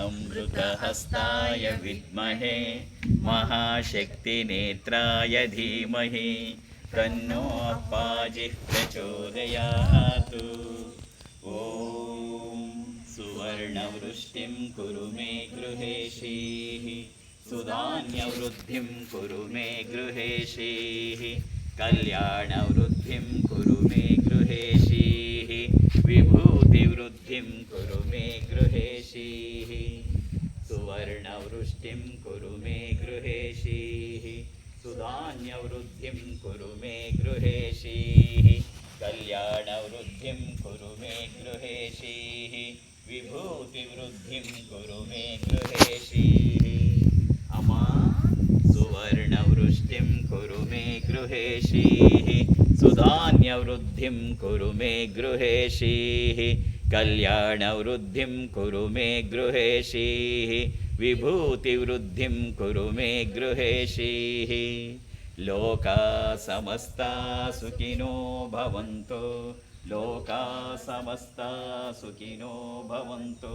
अमृतहस्ताय विद्महे महाशक्तिनेत्राय धीमहि तन्नो अप्पाजिः प्रचोदयात्। ॐ सुवर्णवृष्टिं कुरु मे गृहेशीः सुधान्यवृद्धिं कुरु मे गृहेशीः कल्याणवृद्धिं कुरु मे गृहेशीः विभूतिवृद्धिं कुरु मे गृहेशीः सुवर्णवृष्टिं कुरु मे गृहेशीः सुधान्यवृद्धिं कुरु मे गृहेशीः कल्याणवृद्धिं कुरु मे गृहेशीः विभूतिवृद्धिं कुरु मे गृहेशीः अमा सुवर्णवृष्टिं कुरु मे गृहेशीः सुधान्यवृद्धिं कुरु मे गृहेशीः कल्याणवृद्धिं कुरु मे गृहेशीः विभूतिवृद्धिं कुरु मे गृहेशीः लोका समस्ता सुखिनो भवन्तु लोका समस्ता सुखिनो भवन्तु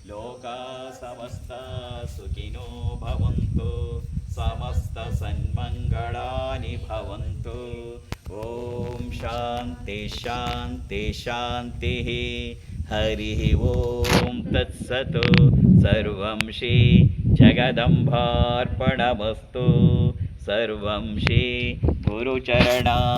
लोका समस्ता सुखिनो भवन्तु समस्त सन्मङ्गलानि भवन्तु। ॐ शान्ति शान्ति शान्तिः हरिः ॐ तत्सत् सर्वं श्री जगदम्बार्पणमस्तु सर्वं श्री गुरुचरणार्पणमस्तु।